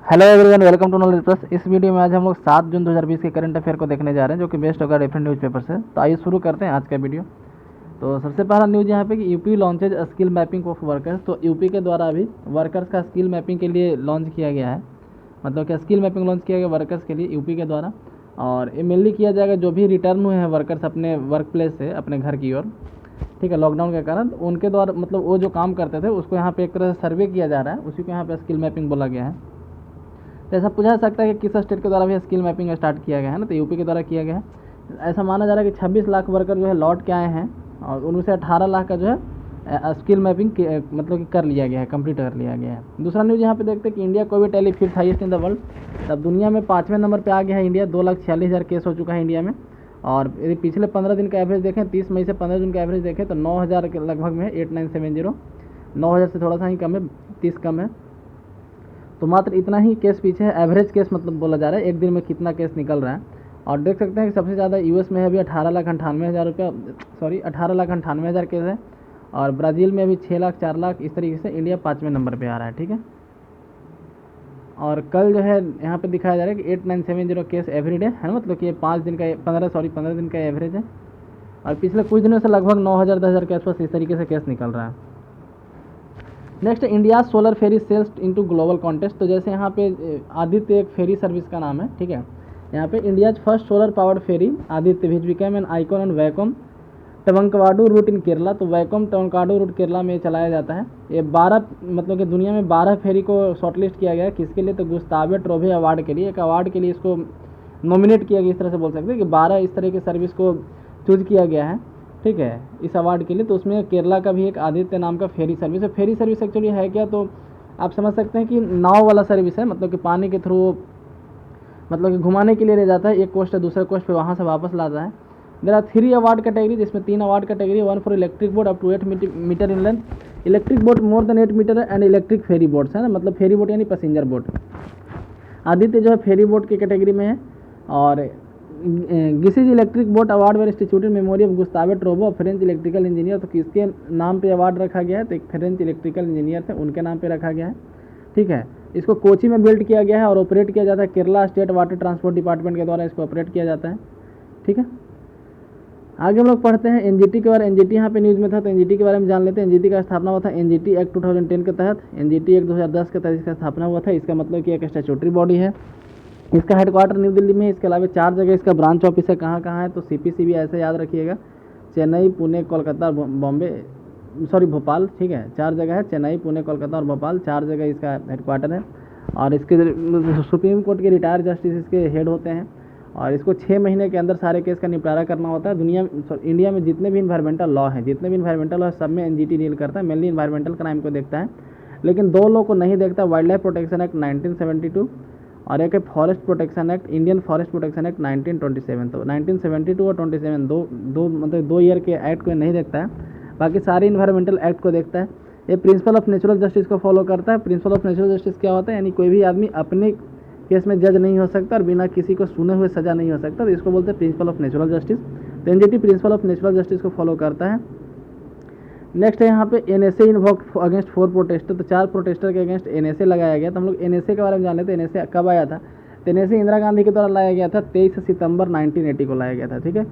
Hello everyone, welcome to knowledge plus. इस video में आज हम लोग 7 जून 2020 के करंट अफेयर को देखने जा रहे हैं, जो कि बेस्ट होगा डिफरेंट न्यूज़पेपर से। तो आइए शुरू करते हैं आज का वीडियो। तो सबसे पहला न्यूज़ यहाँ पे कि UP launches skill mapping of workers. तो यूपी के द्वारा अभी वर्कर्स का स्किल मैपिंग के लिए लॉन्च किया गया है, मतलब कि स्किल मैपिंग लॉन्च किया गया वर्कर्स के लिए यूपी के द्वारा। और ये मेनली किया जाएगा जो भी रिटर्न हुए हैं वर्कर्स अपने वर्क प्लेस से अपने घर की ओर, ठीक है, लॉकडाउन के कारण उनके द्वारा, मतलब वो जो काम करते थे उसको यहाँ पे एक तरह से सर्वे किया जा रहा है, उसी को यहाँ पे स्किल मैपिंग बोला गया है। तो ऐसा पूछा जा सकता है कि किस स्टेट के द्वारा भी स्किल मैपिंग स्टार्ट किया गया है ना, तो यूपी के द्वारा किया गया है। ऐसा माना जा रहा है कि 26 लाख वर्कर जो है लौट के आए हैं, और उनमें से 18 लाख का जो है स्किल मैपिंग मतलब कि कर लिया गया है, कंप्लीट कर लिया गया है। दूसरा न्यूज़ यहाँ पे देखते हैं कि India Covid tally 5th highest in the world. तब दुनिया में 5वें नंबर पर आ गया है इंडिया। 2,46,000 केस हो चुका है इंडिया में। और यदि पिछले 15 दिन का एवरेज देखें, 30 मई से 15 जून का एवरेज देखें तो 9,000 के लगभग में है, 8970। 9,000 से थोड़ा सा ही कम है, 30 कम है। तो मात्र इतना ही केस पीछे है, एवरेज केस मतलब बोला जा रहा है एक दिन में कितना केस निकल रहा है। और देख सकते हैं कि सबसे ज़्यादा यूएस में है अभी 18,98,000 केस है। और ब्राज़ील में अभी 6 लाख 4 लाख, इस तरीके से इंडिया 5वें नंबर पे आ रहा है, ठीक है। और कल जो है यहाँ पे दिखाया जा रहा है कि 8970 केस एवरी डे है, मतलब कि ये 15 दिन का एवरेज है। और पिछले कुछ दिनों से लगभग 9,000 10,000 के आसपास इस तरीके से केस निकल रहा है। नेक्स्ट, इंडिया सोलर फेरी सेल्स इनटू ग्लोबल कॉन्टेस्ट। तो जैसे यहाँ पे आदित्य एक फेरी सर्विस का नाम है, ठीक है। यहाँ पे India first solar powered ferry Aditya which became an icon on Vaikom Thavanakkadavu route in Kerala. तो वैकोम टवंकाडू रूट केरला में चलाया जाता है। ये 12 मतलब कि दुनिया में 12 फेरी को शॉर्टलिस्ट किया गया है। किसके लिए? तो गुस्तावे ट्रोवे अवार्ड के लिए, एक अवार्ड के लिए इसको नॉमिनेट किया गया, इस तरह से बोल सकते हैं कि 12 इस तरह की सर्विस को चूज किया गया है, ठीक है, इस अवार्ड के लिए। तो उसमें केरला का भी एक आदित्य नाम का फेरी सर्विस है। फेरी सर्विस एक्चुअली है क्या, तो आप समझ सकते हैं कि नाव वाला सर्विस है, मतलब कि पानी के थ्रू, मतलब कि घुमाने के लिए ले जाता है एक कोस्ट से दूसरे कोस्ट पे, वहाँ से वापस लाता है। देर आर 3 अवार्ड कैटेगरी, जिसमें 3 award category, 1 for electric boat up to 8 metre in length, electric boat more than 8 metre and electric ferry boats है ना, मतलब फेरी बोट यानी पैसेंजर बोट। आदित्य जो है फेरी बोट की कैटेगरी में है। और Gussies electric boat award were instituted memory of Gustave Trouve, French electrical engineer. तो किसके नाम पे अवार्ड रखा गया है? तो एक फ्रेंच इलेक्ट्रिकल इंजीनियर थे, उनके नाम पे रखा गया है, ठीक है। इसको कोची में बिल्ड किया गया है और ऑपरेट किया जाता है Kerala state water transport department के द्वारा इसको ऑपरेट किया जाता है, ठीक है। आगे हम लोग पढ़ते हैं एनजीटी के बारे में। एनजीटी यहाँ पे न्यूज़ में था, तो एनजीटी के बारे में जान लेते हैं। एनजीटी का स्थापना हुआ था एनजीटी एक्ट 2010 के तहत। एनजीटी एक्ट 2010 के तहत इसका स्थापना हुआ था। इसका मतलब कि एक स्टैट्यूटरी बॉडी है। इसका हेडक्वार्टर न्यू दिल्ली में है। इसके अलावा 4 जगह इसका ब्रांच ऑफिस है। कहाँ कहाँ है? तो सीपीसी भी ऐसे याद रखिएगा, चेन्नई, पुणे, कोलकाता, बॉम्बे, भोपाल, ठीक है। 4 जगह है, चेन्नई, पुणे, कोलकाता और भोपाल, 4 जगह इसका हेडक्वार्टर है। और इसके सुप्रीम कोर्ट के रिटायर्ड जस्टिस इसके हेड होते हैं। और इसको 6 महीने के अंदर सारे केस का निपटारा करना होता है। इंडिया में जितने भी इन्वायरमेंटल लॉ है सब में एनजीटी डील करता है। मेनली इन्वायरमेंटल क्राइम को देखता है, लेकिन 2 लॉ को नहीं देखता, वाइल्ड लाइफ प्रोटेक्शन एक्ट 1972 और एक है forest protection act, Indian forest protection act 1927। तो 1972 और 27 मतलब 2 ईयर के एक्ट को नहीं देखता है, बाकी सारे इन्वायरमेंटल एक्ट को देखता है। ये प्रिंसिपल ऑफ नेचुरल जस्टिस को फॉलो करता है। प्रिंसिपल ऑफ नेचुरल जस्टिस क्या होता है? यानी कोई भी आदमी अपने केस में जज नहीं हो सकता और बिना किसी को सुने हुए सजा नहीं हो सकता, तो इसको बोलते हैं प्रिंसिपल ऑफ नेचुरल जस्टिस। तो NGT principle of natural justice को फॉलो करता है। नेक्स्ट है यहाँ पे एनएसए इन्वोक अगेंस्ट 4 प्रोटेस्टर। तो 4 प्रोटेस्टर के अगेंस्ट एनएसए लगाया गया। तो हम लोग एनएसए के बारे में जान लेते हैं। एनएसए कब आया था? तो एनएसए इंदिरा गांधी के द्वारा लाया गया था, 23 सितंबर 1980 को लाया गया था, ठीक है।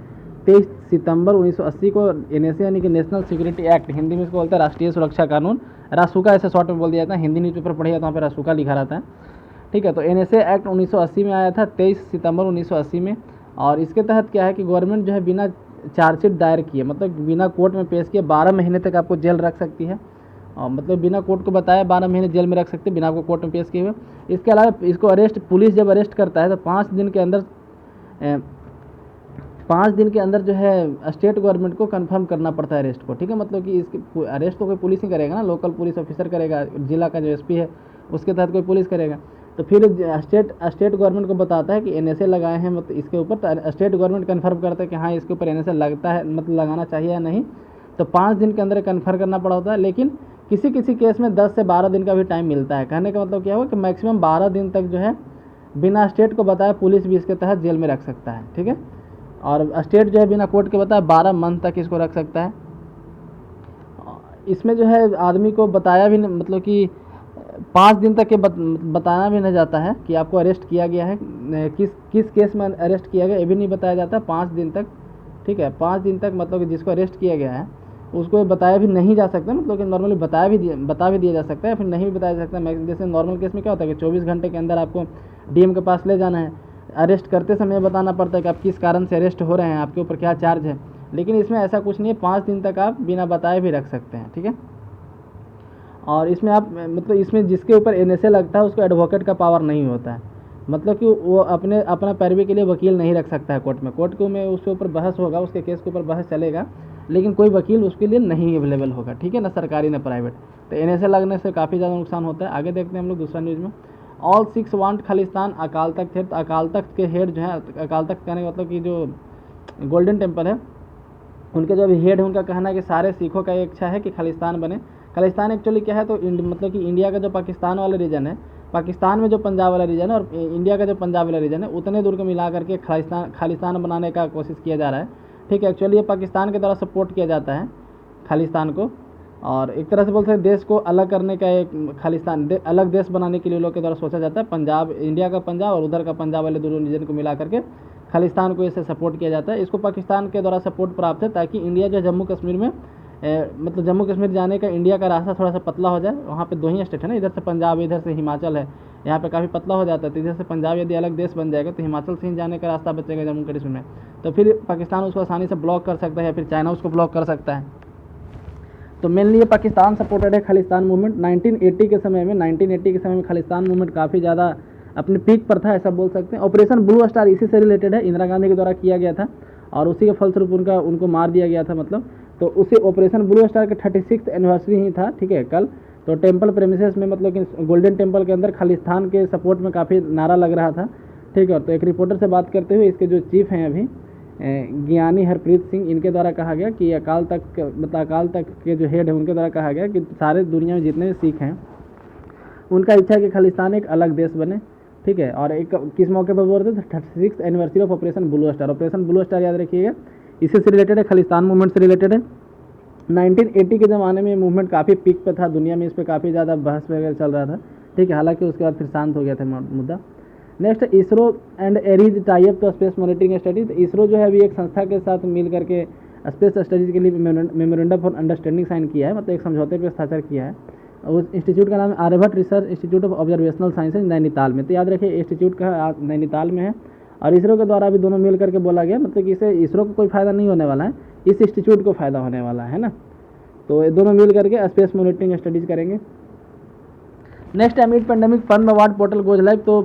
23 सितंबर 1980 को एनएसए यानी कि नेशनल सिक्योरिटी एक्ट, हिंदी में इसको बोलते हैं राष्ट्रीय सुरक्षा कानून, रासुका ऐसे शॉर्ट में बोल दिया जाता है। हिंदी न्यूज़पेपर पढ़िए तो वहाँ पर रासुका लिखा रहता है, ठीक है। तो एनएसए एक्ट 1980 में आया था, 23 सितंबर 1980 में। और इसके तहत क्या है कि गवर्नमेंट जो है बिना चार्जशीट दायर किए, मतलब बिना कोर्ट में पेश किए 12 महीने तक आपको जेल रख सकती है, और मतलब बिना कोर्ट को बताया 12 महीने जेल में रख सकते हैं बिना आपको कोर्ट में पेश किए हुए। इसके अलावा इसको पुलिस जब अरेस्ट करता है तो 5 दिन के अंदर जो है स्टेट गवर्नमेंट को कंफर्म करना पड़ता है अरेस्ट को, ठीक है। मतलब कि इसकी अरेस्ट तो कोई पुलिस ही करेगा ना, लोकल पुलिस ऑफिसर करेगा, जिला का जो एसपी है उसके तहत कोई पुलिस करेगा। तो फिर स्टेट गवर्नमेंट को बताता है कि एनएसए लगाए हैं, मतलब इसके ऊपर, तो स्टेट गवर्नमेंट कन्फर्म करता है कि हाँ इसके ऊपर एनएसए लगता है, मतलब लगाना चाहिए या नहीं। तो 5 दिन के अंदर कन्फर्म करना पड़ा होता है। लेकिन किसी किसी केस में 10 से 12 दिन का भी टाइम मिलता है। कहने का मतलब क्या हुआ कि मैक्सिमम 12 दिन तक जो है बिना स्टेट को बताए पुलिस भी इसके तहत जेल में रख सकता है, ठीक है। और स्टेट जो है बिना कोर्ट के बताए 12 मंथ तक इसको रख सकता है। इसमें जो है आदमी को बताया भी, मतलब कि 5 दिन तक ये बताया भी नहीं जाता है कि आपको अरेस्ट किया गया है, किस किस केस में अरेस्ट किया गया ये भी नहीं बताया जाता 5 दिन तक। ठीक है, 5 दिन तक मतलब कि जिसको अरेस्ट किया गया है उसको ये बताया भी नहीं जा सकता, मतलब कि नॉर्मली बता भी दिया जा सकता है, फिर नहीं भी बताया जा सकता। जैसे नॉर्मल केस में क्या होता है कि 24 घंटे के अंदर आपको डीएम के पास ले जाना है, अरेस्ट करते समय बताना पड़ता है कि आप किस कारण से अरेस्ट हो रहे हैं, आपके ऊपर क्या चार्ज है। लेकिन इसमें ऐसा कुछ नहीं है, 5 दिन तक आप बिना बताए भी रख सकते हैं। ठीक है, और इसमें आप मतलब इसमें जिसके ऊपर एनएसए लगता है उसको एडवोकेट का पावर नहीं होता है, मतलब कि वो अपना पैरवी के लिए वकील नहीं रख सकता है कोर्ट में। कोर्ट को में उसके ऊपर बहस होगा, उसके केस के ऊपर बहस चलेगा, लेकिन कोई वकील उसके लिए नहीं अवेलेबल होगा। ठीक है ना, सरकारी ना प्राइवेट। तो एनएसए लगने से काफ़ी ज़्यादा नुकसान होता है। आगे देखते हैं हम लोग दूसरा न्यूज़ में। All 6 want Khalistan Akal Takht head. Akal Takht के हेड जो है, अकाल तख्त कहने का मतलब कि जो गोल्डन टेम्पल है उनके जो अभी हेड है, उनका कहना है कि सारे सिखों का एक इच्छा है कि खालिस्तान बने। खालिस्तान एक्चुअली क्या है, तो मतलब कि इंडिया का जो पाकिस्तान वाला रीजन है, पाकिस्तान में जो पंजाब वाला रीजन है और इंडिया का जो पंजाब वाला रीजन है, उतने दूर को मिला करके खालिस्तान बनाने का कोशिश किया जा रहा है। ठीक है, एक्चुअली ये पाकिस्तान के द्वारा सपोर्ट किया जाता है खालिस्तान को, और एक तरह से बोलते हैं देश को अलग करने का एक खालिस्तान अलग देश बनाने के लिए लोग के द्वारा सोचा जाता है। पंजाब, इंडिया का पंजाब और उधर का पंजाब वाले दोनों रीजन को मिला करके खालिस्तान को इसे सपोर्ट किया जाता है। इसको पाकिस्तान के द्वारा सपोर्ट प्राप्त है ताकि इंडिया जो जम्मू कश्मीर में मतलब जम्मू कश्मीर जाने का इंडिया का रास्ता थोड़ा सा पतला हो जाए। वहाँ पे 2 ही स्टेट है ना, इधर से पंजाब इधर से हिमाचल है, यहाँ पे काफ़ी पतला हो जाता है। तो इधर से पंजाब यदि अलग देश बन जाएगा तो हिमाचल से ही जाने का रास्ता बचेगा जम्मू कश्मीर में, तो फिर पाकिस्तान उसको आसानी से ब्लॉक कर सकता है या फिर चाइना उसको ब्लॉक कर सकता है। तो मेनली ये पाकिस्तान सपोर्टेड है खालिस्तान मूवमेंट। 1980 के समय में खालिस्तान मूवमेंट काफ़ी ज़्यादा अपने पीक पर था, ऐसा बोल सकते हैं। ऑपरेशन ब्लू स्टार इसी से रिलेटेड है, इंदिरा गांधी के द्वारा किया गया था और उसी के फलस्वरूप उनको मार दिया गया था मतलब। तो उसी ऑपरेशन ब्लू स्टार के 36th एनिवर्सरी ही था। ठीक है, कल। तो टेम्पल प्रेमिसेस में मतलब कि गोल्डन टेम्पल के अंदर खालिस्तान के सपोर्ट में काफ़ी नारा लग रहा था। ठीक है, तो एक रिपोर्टर से बात करते हुए इसके जो चीफ हैं अभी ज्ञानी हरप्रीत सिंह, इनके द्वारा कहा गया कि अकाल तख्त के जो हेड है उनके द्वारा कहा गया कि सारे दुनिया में जितने सिख हैं उनका इच्छा है कि खालिस्तान एक अलग देश बने। ठीक है, और एक किस मौके पर बोल रहे थे, 36th anniversary of operation blue star. Operation blue star याद रखिएगा, इसी से रिलेटेड है, खालिस्तान मूवमेंट से रिलेटेड है। 1980 के ज़माने में मूवमेंट काफ़ी पीक पे था, दुनिया में इस पर काफ़ी ज़्यादा बहस वगैरह चल रहा था। ठीक है, हालांकि उसके बाद फिर शांत हो गया था मुद्दा। Next, ISRO and ARIES tie up to space monitoring studies. ISRO जो है अभी एक संस्था के साथ मिल करके स्पेस स्टडीज़ के लिए मेमोरेंडम फॉर अंडरस्टैंडिंग साइन किया है, मतलब एक समझौते पर हस्ताक्षर किया है। उस इंस्टीट्यूट का नाम है Aryabhatta research institute of observational sciences Nainital में। तो याद रखिए इंस्टीट्यूट का नैनीताल में है, और इसरो के द्वारा भी दोनों मिल करके बोला गया, मतलब कि इससे इसरो को कोई फ़ायदा नहीं होने वाला है, इस इंस्टीट्यूट को फ़ायदा होने वाला है ना। तो ये दोनों मिल करके स्पेस मॉनिटरिंग स्टडीज़ करेंगे। नेक्स्ट, एमिड पेंडेमिक पद्म अवार्ड पोर्टल गोज लाइव। तो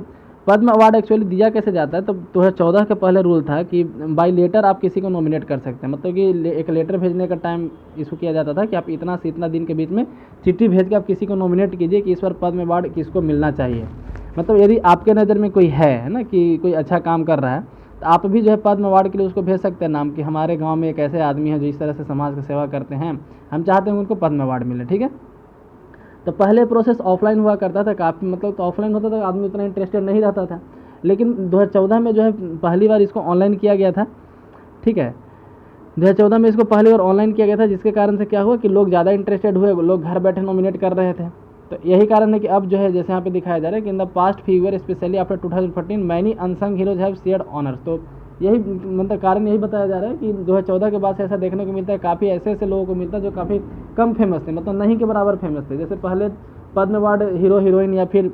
पद्म अवार्ड एक्चुअली दिया कैसे जाता है, तो 2014 के पहले रूल था कि बाई लेटर आप किसी को नॉमिनेट कर सकते हैं, मतलब कि एक लेटर भेजने का टाइम इशू किया जाता था कि आप इतना से इतना दिन के बीच में चिट्ठी भेज के आप किसी को नॉमिनेट कीजिए कि इस बार पद्म अवार्ड किसको मिलना चाहिए। मतलब यदि आपके नज़र में कोई है ना कि कोई अच्छा काम कर रहा है, तो आप भी जो है पद्म अवार्ड के लिए उसको भेज सकते हैं नाम कि हमारे गाँव में एक ऐसे आदमी है जो इस तरह से समाज की सेवा करते हैं, हम चाहते हैं उनको पद्म अवार्ड मिले। ठीक है, तो पहले प्रोसेस ऑफलाइन हुआ करता था काफ़ी, मतलब तो ऑफलाइन होता था, आदमी उतना इंटरेस्टेड नहीं रहता था। लेकिन 2014 में जो है पहली बार इसको ऑनलाइन किया गया था। ठीक है, 2014 में इसको पहली बार ऑनलाइन किया गया था, जिसके कारण से क्या हुआ कि लोग ज़्यादा इंटरेस्टेड हुए, लोग घर बैठे नॉमिनेट कर रहे थे। तो यही कारण है कि अब जो है जैसे यहाँ पे दिखाया जा रहा है कि in the past fever specially after 2014 many unsung heroes have shared honours. तो यही मतलब कारण यही बताया जा रहा है कि 2014 के बाद से ऐसा देखने को मिलता है, काफ़ी ऐसे ऐसे लोगों को मिलता है जो काफ़ी कम फेमस थे, मतलब नहीं के बराबर फेमस थे। जैसे पहले पद्म अवार्ड हीरो हीरोइन या फिर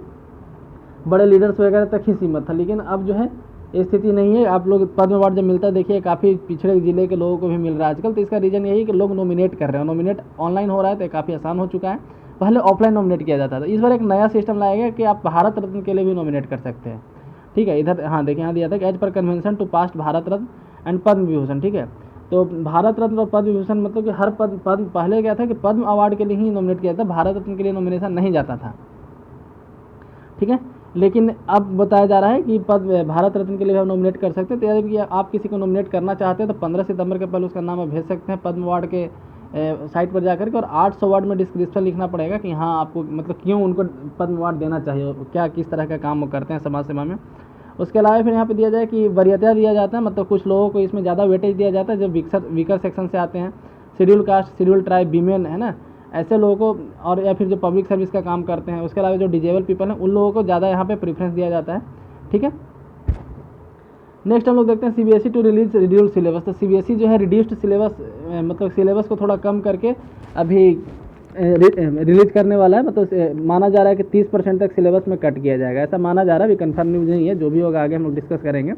बड़े लीडर्स वगैरह तक ही सीमित था, लेकिन अब जो है ये स्थिति नहीं है। आप लोग पद्म अवार्ड जब मिलता है देखिए काफ़ी पिछड़े जिले के लोगों को भी मिल रहा है आजकल। तो इसका रीज़न यही कि लोग नॉमिनेट कर रहे हैं, नॉमिनेट ऑनलाइन हो रहा है तो काफ़ी आसान हो चुका है, पहले ऑफलाइन नॉमिनेट किया जाता था। इस बार एक नया सिस्टम लाया गया कि आप भारत रत्न के लिए भी नॉमिनेट कर सकते हैं। ठीक है, इधर हाँ देखिए यहाँ दिया था कि as per convention to past Bharat Ratna and Padma Vibhushan. ठीक है, तो भारत रत्न और पद्म विभूषण मतलब कि हर पद्म पहले क्या था कि पद्म अवार्ड के लिए ही नॉमिनेट किया जाता, भारत रत्न के लिए नॉमिनेशन नहीं जाता था। ठीक है, लेकिन अब बताया जा रहा है कि भारत रत्न के लिए हम नॉमिनेट कर सकते हैं। तो यदि आप किसी को नॉमिनेट करना चाहते हैं तो 15 सितंबर के पहले उसका नाम आप भेज सकते हैं पद्म अवार्ड के साइट पर जाकर के, और 800 वर्ड में डिस्क्रिप्शन लिखना पड़ेगा कि हाँ आपको मतलब क्यों उनको पद्म अवार्ड देना चाहिए, क्या किस तरह का काम वो करते हैं समाज सेवा में। उसके अलावा फिर यहाँ पे दिया जाए कि वरीयता दिया जाता है, मतलब कुछ लोगों को इसमें ज़्यादा वेटेज दिया जाता है जो वीकर सेक्शन से आते हैं, schedule caste, schedule tribe, women है ना, ऐसे लोगों को, और या फिर जो पब्लिक सर्विस का काम करते हैं, उसके अलावा जो डिजेबल पीपल हैं, उन लोगों को ज़्यादा यहाँ पे प्रेफरेंस दिया जाता है। ठीक है, नेक्स्ट हम लोग देखते हैं सीबीएसई टू रिड्यूस सिलेबस। तो सीबीएसई जो है रिड्यूस्ड सिलेबस, मतलब सिलेबस को थोड़ा कम करके अभी रिलीज करने वाला है। मतलब माना जा रहा है कि 30% तक सिलेबस में कट किया जाएगा, ऐसा माना जा रहा है। अभी कंफर्म न्यूज़ नहीं है, जो भी होगा आगे हम लोग डिस्कस करेंगे,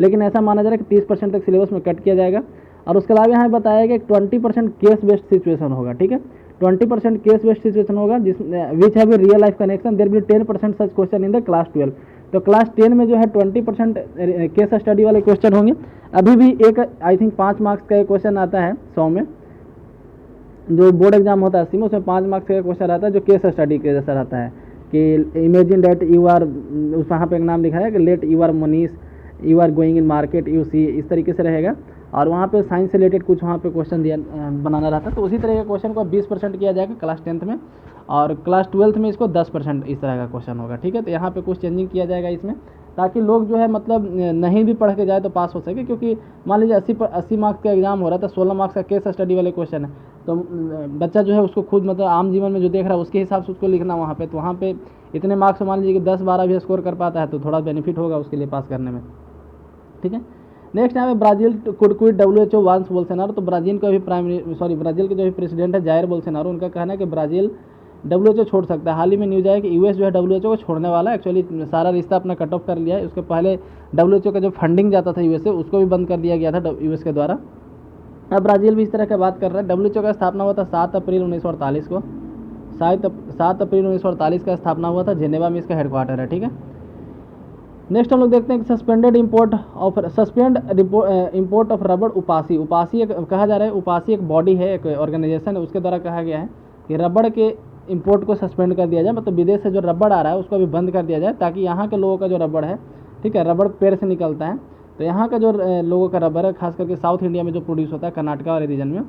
लेकिन ऐसा माना जा रहा है कि 30% तक सिलेबस में कट किया जाएगा। और उसके अलावा यहाँ बताया गया कि 20% केस बेस्ड सिचुएशन होगा। ठीक है, 20% केस बेस्ड सिचुएशन होगा जिस which have a real life connection, there will 10% such question in the class 12। तो क्लास 10 में जो है 20% केस स्टडी वाले क्वेश्चन होंगे। अभी भी एक आई थिंक 5 मार्क्स का एक क्वेश्चन आता है 100 में, जो बोर्ड एग्जाम होता है 80 में, उसमें 5 मार्क्स का क्वेश्चन आता है जो केस स्टडी के जैसा रहता है कि इमेजिन डेट यू आर, उस वहाँ पे एक नाम लिखा है कि let you are Manish you are going in market you see, इस तरीके से रहेगा। और वहाँ पे साइंस से रिलेटेड कुछ वहाँ पे क्वेश्चन दिया बनाना रहता है। तो उसी तरह का क्वेश्चन को 20% किया जाएगा क्लास 10th में, और क्लास 12th में इसको 10% इस तरह का क्वेश्चन होगा। ठीक है, तो यहाँ पे कुछ चेंजिंग किया जाएगा इसमें, ताकि लोग जो है मतलब नहीं भी पढ़ के जाए तो पास हो सके। क्योंकि मान लीजिए 80 मार्क्स का एग्जाम हो रहा है, तो 16 मार्क्स का केस स्टडी वाले क्वेश्चन है, तो बच्चा जो है उसको खुद मतलब आम जीवन में जो देख रहा है उसके हिसाब से उसको लिखना वहाँ पे। तो वहाँ पे इतने मार्क्स मान लीजिए कि 10-12 भी स्कोर कर पाता है तो थोड़ा बेनिफिट होगा उसके लिए पास करने में। ठीक है, नेक्स्ट यहाँ पे ब्राज़ील कुड क्विट WHO वांस बोल्सोनारो। तो ब्राज़ील का भी ब्राज़ील के जो भी प्रेसिडेंट है जायर बोल्सोनारो, उनका कहना है कि ब्राज़ील WHO छोड़ सकता है। हाल ही में न्यूज़ आया कि यूएस जो है WHO को छोड़ने वाला है। एक्चुअली सारा रिश्ता अपना कट ऑफ कर लिया है। उसके पहले WHO का जो फंडिंग जाता था यूएस से, उसको भी बंद कर दिया गया था यूएस के द्वारा। अब ब्राज़ील भी इस तरह की बात कर रहा है। WHO का स्थापना हुआ था 7 अप्रैल 1948 को, 7 अप्रैल 1948 का स्थापना हुआ था। जेनेवा में इसका हेडक्वार्टर है। ठीक है, नेक्स्ट हम लोग देखते हैं कि सस्पेंड इम्पोर्ट ऑफ रबड़ उपासी। उपासी एक कहा जा रहा है, उपासी एक बॉडी है, एक ऑर्गेनाइजेशन है, उसके द्वारा कहा गया है कि रबड़ के इंपोर्ट को सस्पेंड कर दिया जाए। मतलब विदेश से जो रबड़ आ रहा है उसको भी बंद कर दिया जाए, ताकि यहाँ के लोगों का जो रबड़ है, ठीक है, रबड़ पेड़ से निकलता है, तो यहाँ का जो लोगों का रबड़ है, खास करके साउथ इंडिया में जो प्रोड्यूस होता है कर्नाटका वाले रीजन में,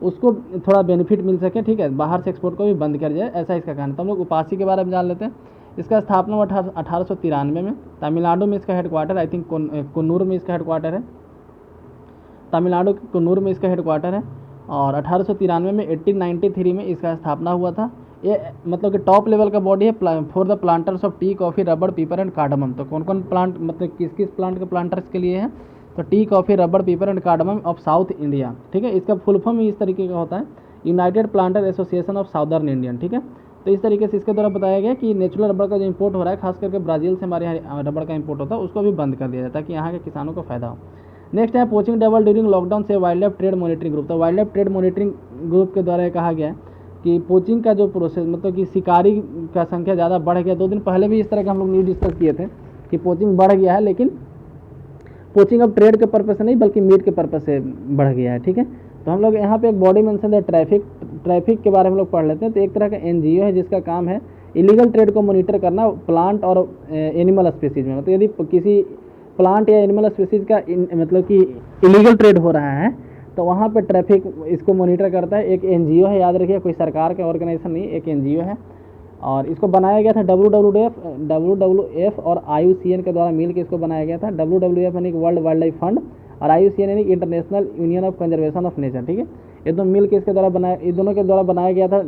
उसको थोड़ा बेनिफिट मिल सके। ठीक है, बाहर से एक्सपोर्ट को भी बंद कर जाए, ऐसा इसका कहना है। तो हम लोग उपासी के बारे में जान लेते हैं। इसका स्थापना हुआ 1893 में। तमिलनाडु में इसका हेडक्वार्टर, आई थिंक कुन्नूर में इसका हेडक्वार्टर है, तमिलनाडु के कुन्नूर में इसका हेडक्वार्टर है। और 1893 में 1893 में इसका स्थापना हुआ था। ये मतलब कि टॉप लेवल का बॉडी है for the planters of T, coffee, रबड़, पीपर एंड कार्डमम। तो कौन कौन प्लांट, मतलब किस किस प्लांट के प्लांटर्स के लिए है? तो टी, कॉफ़ी, रबड़, पीपर and cardamom of south India. ठीक है, इसका फुल फॉर्म इस तरीके का होता है, United planter association of southern Indian. ठीक है, तो इस तरीके से इसके द्वारा बताया गया कि नेचुरल रबड़ का जो इंपोर्ट हो रहा है, खास करके ब्राज़ील से हमारे यहाँ रबड़ का इंपोर्ट होता है, उसको भी बंद कर दिया जाता है ताकि यहाँ के किसानों को फायदा हो। नेक्स्ट है पोचिंग डबल ड्यूरिंग लॉकडाउन से wildlife trade monitoring group. तो wildlife trade monitoring group के द्वारा कहा गया है कि पोचिंग का जो प्रोसेस, मतलब कि शिकारी का संख्या ज़्यादा बढ़ गया। 2 दिन पहले भी इस तरह का हम लोग न्यूज़ डिस्कस किए थे कि पोचिंग बढ़ गया है, लेकिन पोचिंग अब ट्रेड के पर्पज से नहीं बल्कि मीट के पर्पज से बढ़ गया है। ठीक है, तो हम लोग यहाँ पे एक बॉडी मेंशन है ट्रैफिक के बारे में हम लोग पढ़ लेते हैं। तो एक तरह का NGO है जिसका काम है इलीगल ट्रेड को मॉनिटर करना प्लांट और एनिमल स्पीसीज में। मतलब यदि किसी प्लांट या एनिमल स्पीसीज का मतलब कि इलीगल ट्रेड हो रहा है तो वहाँ पे ट्रैफिक इसको मॉनिटर करता है। एक NGO है, याद रखिए, कोई सरकार का ऑर्गेनाइजेशन नहीं, एक NGO है। और इसको बनाया गया था WWF और IUCN के द्वारा मिल के इसको बनाया गया था। WWF यानी कि वर्ल्ड वाइल्ड लाइफ फंड, और IUCN यानी कि international union of conservation of nature. ठीक है, ये दोनों मिल के इसके द्वारा बनाया, ये दोनों के द्वारा बनाया गया था।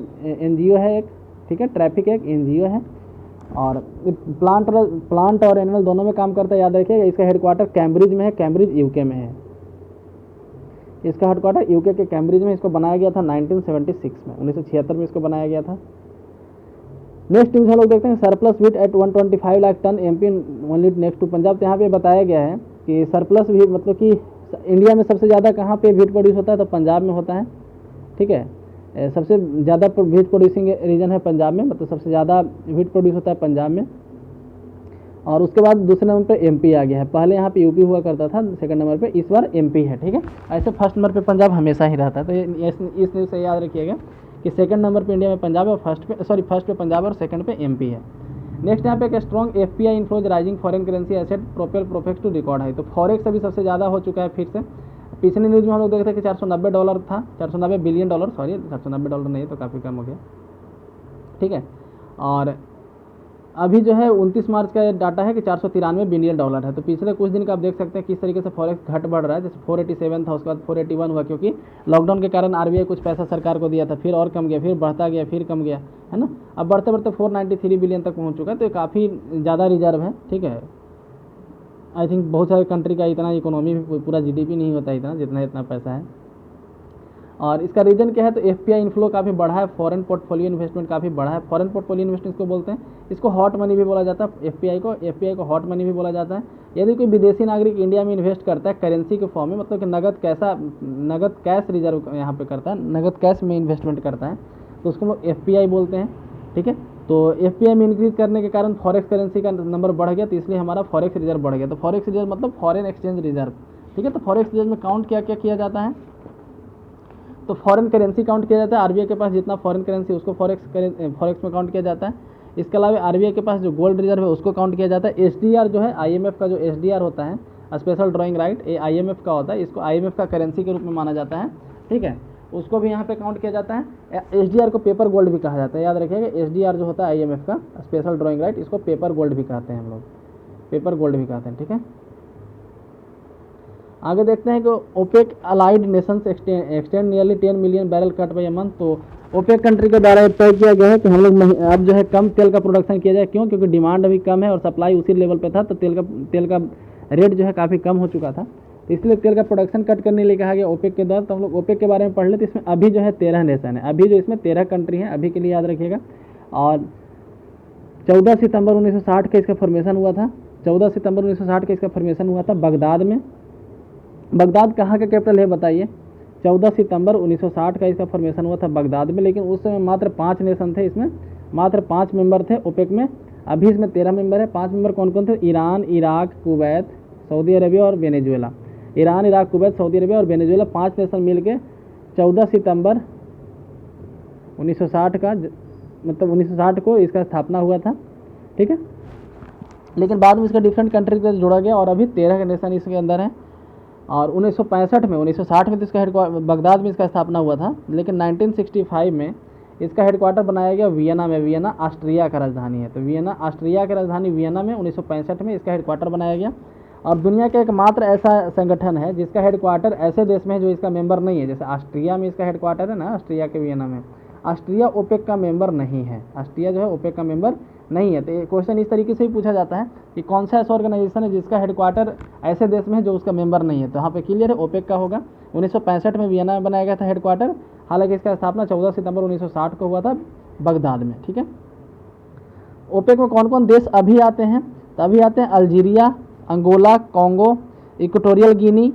NGO है एक, ठीक है, ट्रैफिक एक NGO है, और प्लांट और एनिमल दोनों में काम करता है, याद रखिएगा। इसका हेडक्वार्टर कैम्ब्रिज में है, कैम्ब्रिज UK में है। इसका हेडक्वार्टर UK के कैम्ब्रिज में। इसको बनाया गया था 1976 में, 1976 में इसको बनाया गया था। नेक्स्ट न्यूज़ हम लोग देखते हैं surplus wheat at 125 lakh tonne MP only next to Punjab. तो यहाँ पे बताया गया है कि सरप्लस व्हीट, मतलब कि इंडिया में सबसे ज़्यादा कहाँ पे व्हीट प्रोड्यूस होता है? तो पंजाब में होता है। ठीक है, सबसे ज़्यादा व्हीट प्रोड्यूसिंग रीजन है पंजाब में, मतलब सबसे ज़्यादा व्हीट प्रोड्यूस होता है पंजाब में। और उसके बाद दूसरे नंबर पे MP आ गया है। पहले यहाँ पे UP हुआ करता था, सेकंड नंबर पे इस बार MP है। ठीक है, ऐसे फर्स्ट नंबर पे पंजाब हमेशा ही रहता है। तो इस न्यूज़ से याद रखिएगा कि सेकंड नंबर पे इंडिया में पंजाब है, और फर्स्ट पे पंजाब और सेकंड पे MP है। नेक्स्ट यहाँ पे एक strong FPI inflows rising foreign currency asset propel forex to record है। तो फॉरेक्स अभी सबसे ज़्यादा हो चुका है फिर से। पिछले न्यूज़ में हम लोग देखते थे कि $490 था, $490 बिलियन, सॉरी $490 नहीं तो काफ़ी कम हो गया। ठीक है, और अभी जो है 29 मार्च का ये डाटा है कि 493 बिलियन डॉलर है। तो पिछले कुछ दिन का आप देख सकते हैं किस तरीके से फॉरेक्स घट बढ़ रहा है। जैसे 487 था, उसके बाद 481 हुआ, क्योंकि लॉकडाउन के कारण आरबीआई कुछ पैसा सरकार को दिया था, फिर और कम गया, फिर बढ़ता गया, फिर कम गया, है ना। अब बढ़ते बढ़ते 493 बिलियन तक पहुँच चुका है। तो ये काफ़ी ज़्यादा रिजर्व है, ठीक है। आई थिंक बहुत सारे कंट्री का इतना इकोनॉमी पूरा जीडीपी नहीं होता इतना जितना इतना पैसा है। और इसका रीज़न क्या है, तो एफपीआई इनफ्लो काफ़ी बढ़ा है, फॉरेन पोर्टफोलियो इन्वेस्टमेंट काफ़ी बढ़ा है। फॉरेन पोर्टफोलियो इन्वेस्टमेंट को बोलते हैं, इसको हॉट मनी भी बोला जाता है। एफपीआई को हॉट मनी भी बोला जाता है। यदि कोई विदेशी नागरिक इंडिया में इन्वेस्ट करता है करेंसी के फॉर्म में, मतलब कि नगद कैश रिजर्व यहाँ पे करता है, नगद कैश में इन्वेस्टमेंट करता है, तो उसको लोग एफपीआई बोलते हैं, ठीक है। तो एफपीआई में इंक्रीज करने के कारण फॉरेक्स करेंसी का नंबर बढ़ गया, तो इसलिए हमारा फॉरेक्स रिजर्व बढ़ गया। तो फॉरेक्स रिजर्व मतलब फॉरेन एक्सचेंज रिजर्व, ठीक है। तो फॉरेक्स रिजर्व में काउंट क्या क्या किया जाता है, तो फॉरेन करेंसी काउंट किया जाता है। आरबीआई के पास जितना फॉरेन करेंसी उसको फॉरेक्स में काउंट किया जाता है। इसके अलावा आरबीआई के पास जो गोल्ड रिजर्व है उसको काउंट किया जाता है। एसडीआर जो है आईएमएफ का जो एसडीआर होता है, स्पेशल ड्राइंग राइट, ये आईएमएफ का होता है, इसको आईएमएफ का करेंसी के रूप में माना जाता है, ठीक है। उसको भी यहाँ पे काउंट किया जाता है। एसडीआर को पेपर गोल्ड भी कहा जाता है, याद रखिएगा। एसडीआर जो होता है आईएमएफ का स्पेशल ड्राइंग राइट, इसको पेपर गोल्ड भी कहते हैं हम लोग, पेपर गोल्ड भी कहते हैं, ठीक है। आगे देखते हैं कि OPEC allied nations extend nearly 10 million barrel cut by month. तो ओपेक कंट्री के द्वारा तय किया गया है कि हम लोग अब जो है कम तेल का प्रोडक्शन किया जाए। क्यों? क्योंकि डिमांड अभी कम है और सप्लाई उसी लेवल पे था, तो तेल का रेट जो है काफ़ी कम हो चुका था, तो इसलिए तेल का प्रोडक्शन कट करने के लिए कहा गया ओपेक के द्वारा। तो हम लोग ओपेक के बारे में पढ़ लेते। इसमें अभी जो है 13 नेशन है, अभी जो इसमें 13 कंट्री हैं अभी के लिए, याद रखिएगा। और 14 सितंबर 1960 का इसका फॉर्मेशन हुआ था। 14 सितंबर 1960 का इसका फॉर्मेशन हुआ था बगदाद में। बगदाद कहाँ का कैपिटल है बताइए? 14 सितंबर 1960 का इसका फॉर्मेशन हुआ था बगदाद में। लेकिन उस समय मात्र 5 नेशन थे, इसमें मात्र 5 मेंबर थे ओपेक में। अभी इसमें 13 मेंबर है। 5 मेंबर कौन कौन थे? Iran, Iraq, Kuwait, Saudi Arabia और Venezuela. Iran, Iraq, Kuwait, Saudi Arabia और वेनेजुएला 5 नेशन मिल के 14 सितंबर 1960 का मतलब 1960 को इसका स्थापना हुआ था, ठीक है। लेकिन बाद में इसका डिफरेंट कंट्री से जोड़ा गया और अभी 13 नेशन इसके अंदर है। और 1965 में 1960 में तो इसका बगदाद में इसका स्थापना हुआ था। लेकिन 1965 में इसका हेडक्वार्टर बनाया गया वियना में। वियना ऑस्ट्रिया का राजधानी है, तो वियना ऑस्ट्रिया की राजधानी वियना में 1965 में इसका हेडक्वार्टर बनाया गया। और दुनिया का एकमात्र ऐसा संगठन है जिसका हेडक्वार्टर ऐसे देश में है जो इसका मेंबर नहीं है। जैसे ऑस्ट्रिया में इसका हेडक्वार्टर है ना, ऑस्ट्रिया के वियना में। ऑस्ट्रिया ओपेक का मेंबर नहीं है, ऑस्ट्रिया जो है ओपेक का मेंबर नहीं है। तो ये क्वेश्चन इस तरीके से ही पूछा जाता है कि कौन सा ऐसा ऑर्गेनाइजेशन है जिसका हेडक्वार्टर ऐसे देश में है जो उसका मेंबर नहीं है। तो यहाँ पे क्लियर है, ओपेक का होगा। 1965 में वियना में बनाया गया था हेडक्वार्टर। हालांकि इसका स्थापना 14 सितंबर 1960 को हुआ था बगदाद में, ठीक है। ओपेक में कौन कौन देश अभी आते हैं? तो अभी आते हैं Algeria, Angola, Congo, Equatorial Guinea,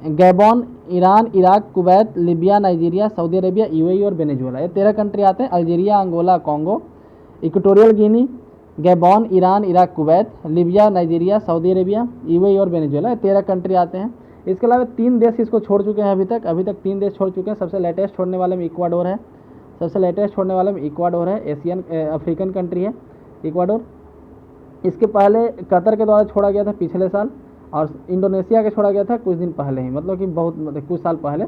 Gabon, Iran, Iraq, Kuwait, Libya, Nigeria, Saudi Arabia, UAE और वेनेजुएला। ये 13 कंट्री आते हैं। Algeria, Angola, Congo, Equatorial Guinea, Gabon, Iran, Iraq, Kuwait, Libya, Nigeria, Saudi Arabia, UAE और वेनेजुएला। 13 कंट्री आते हैं। इसके अलावा 3 देश इसको छोड़ चुके हैं अभी तक 3 देश छोड़ चुके हैं। सबसे लेटेस्ट छोड़ने वाले में इक्वाडोर है, एशियन अफ्रीकन कंट्री है इक्वाडोर। इसके पहले कतर के द्वारा छोड़ा गया था पिछले साल, और इंडोनेशिया के छोड़ा गया था कुछ दिन पहले ही, मतलब कि कुछ साल पहले।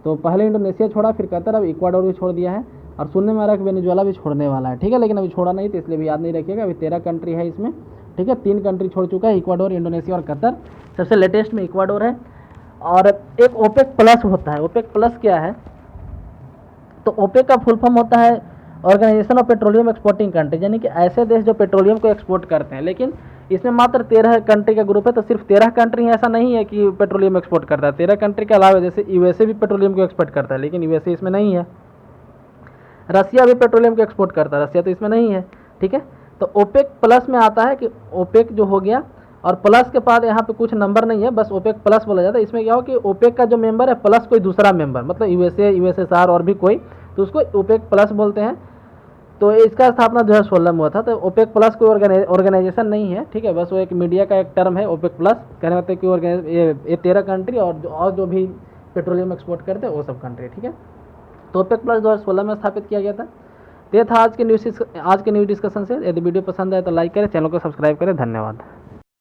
तो पहले इंडोनेशिया छोड़ा, फिर कतर, अब इक्वाडोर भी छोड़ दिया है। और सुनने में आ रहा है कि वेनेजुएला भी छोड़ने वाला है, ठीक है। लेकिन अभी छोड़ा नहीं, तो इसलिए भी याद नहीं रखिएगा। अभी 13 कंट्री है इसमें, ठीक है। 3 कंट्री छोड़ चुका है, इक्वाडोर, इंडोनेशिया और कतर। सबसे लेटेस्ट में इक्वाडोर है। और एक ओपेक प्लस होता है। ओपेक प्लस क्या है? तो ओपेक का फुल फॉर्म होता है organisation of petroleum exporting country, यानी कि ऐसे देश जो पेट्रोलियम को एक्सपोर्ट करते हैं। लेकिन इसमें मात्र 13 कंट्री का ग्रुप है, तो सिर्फ 13 कंट्री है, ऐसा नहीं है कि पेट्रोलियम एक्सपोर्ट करता है। 13 कंट्री के अलावा जैसे यूएसए भी पेट्रोलियम को एक्सपोर्ट करता है, लेकिन यूएसए इसमें नहीं है। रसिया भी पेट्रोलियम को एक्सपोर्ट करता है, रसिया तो इसमें नहीं है, ठीक है। तो ओपेक प्लस में आता है कि ओपेक जो हो गया, और प्लस के बाद यहाँ पे कुछ नंबर नहीं है, बस ओपेक प्लस बोला जाता है। इसमें क्या हो कि ओपेक का जो मेंबर है प्लस कोई दूसरा मेंबर, मतलब यूएसएसआर और भी कोई, तो उसको ओपेक प्लस बोलते हैं। तो इसका स्थापना 2016 में हुआ था। तो ओपेक प्लस कोई ऑर्गेनाइजेशन नहीं है, ठीक है, बस वो एक मीडिया का एक टर्म है। ओपेक प्लस कहने होते हैं कि ये 13 कंट्री और जो भी पेट्रोलियम एक्सपोर्ट करते हैं वो सब कंट्री, ठीक है। तो ओपेक प्लस 2016 में स्थापित किया गया था। तो ये था आज के न्यूज़ डिस्कशन से। यदि वीडियो पसंद आए तो लाइक करें, चैनल को सब्सक्राइब करें। धन्यवाद।